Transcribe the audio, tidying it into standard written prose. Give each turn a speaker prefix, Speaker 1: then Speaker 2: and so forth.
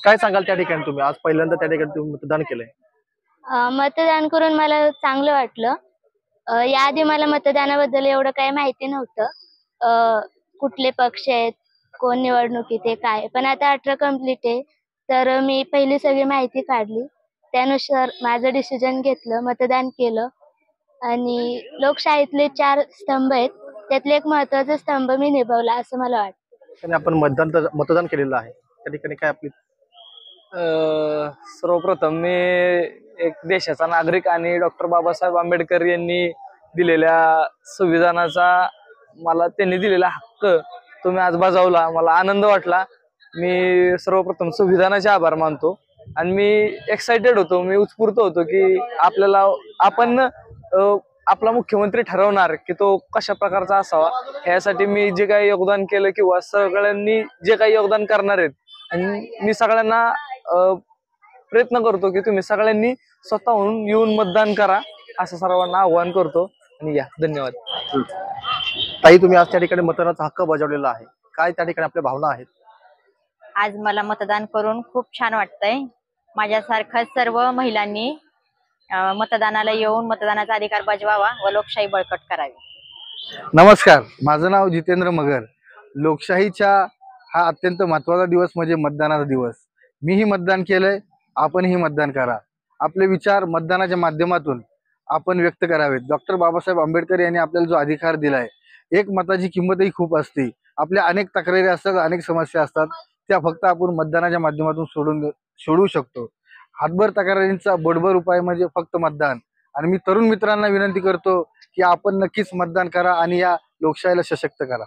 Speaker 1: काय सांगाल त्या ठिकाणी तुम्ही आज पहिल्यांदा त्या ठिकाणी तुम्ही मतदान केलंय?
Speaker 2: मतदान करून मला चांगलं वाटलं. याआधी मला मतदानाबद्दल एवढं काही माहिती नव्हतं. कुठले पक्ष आहेत, कोण निवडणुकीत आहे, काय. पण आता 18 कंप्लीट आहे, तर मी पहिली सगळी माहिती काढली. त्यानुसार माझं डिसिजन घेतलं, मतदान केलं आणि लोकशाहीतले 4 स्तंभ आहेत, त्यातले एक महत्त्वाचा स्तंभ मी निभावला असं मला वाटतं.
Speaker 1: आणि आपण मतदान केलेलं आहे त्या ठिकाणी काय आपली
Speaker 3: सर्वप्रथम मी एक देशाचा नागरिक आणि डॉक्टर बाबासाहेब आंबेडकर यांनी दिलेल्या संविधानाचा मला त्यांनी दिलेला हक्क तो मी आज बजावला. मला आनंद वाटला. मी सर्वप्रथम संविधानाचे आभार मानतो आणि मी एक्साइटेड होतो, मी उत्स्फूर्त होतो की आपण आपला मुख्यमंत्री ठरवणार की तो कशा प्रकारचा असावा. यासाठी मी जे काही योगदान केलं किंवा सगळ्यांनी जे काही योगदान करणार आहेत आणि मी सगळ्यांना प्रयत्न करतो की तुम्ही सगळ्यांनी स्वतःहून येऊन मतदान करा असं सर्वांना आवाहन करतो. आणि या धन्यवाद.
Speaker 1: ताई, तुम्ही आज त्या ठिकाणी मतदानाचा हक्क बजावलेला आहे, काय त्या ठिकाणी आपल्या भावना आहेत?
Speaker 4: आज मला मतदान करून खूप छान वाटतंय. माझ्यासारख्या सर्व महिलांनी मतदानाला येऊन मतदानाचा अधिकार बजवावा व लोकशाही बळकट करावी.
Speaker 5: नमस्कार, माझं नाव जितेंद्र मगर. लोकशाहीचा हा अत्यंत महत्त्वाचा दिवस म्हणजे मतदानाचा दिवस. मीही मतदान केलंय, आपणही मतदान करा. आपले विचार मतदानाच्या माध्यमातून आपण व्यक्त करावेत. डॉक्टर बाबासाहेब आंबेडकर यांनी आपल्याला जो अधिकार दिलाय, एक मताची किंमतही खूप असते. आपल्या अनेक तक्रारी असतात, अनेक समस्या असतात, त्या फक्त आपण मतदानाच्या माध्यमातून सोडवू शकतो. हातभर तक्रारींचा बोटभर उपाय म्हणजे फक्त मतदान. आणि मी तरुण मित्रांना विनंती करतो की आपण नक्कीच मतदान करा आणि या लोकशाहीला सशक्त करा.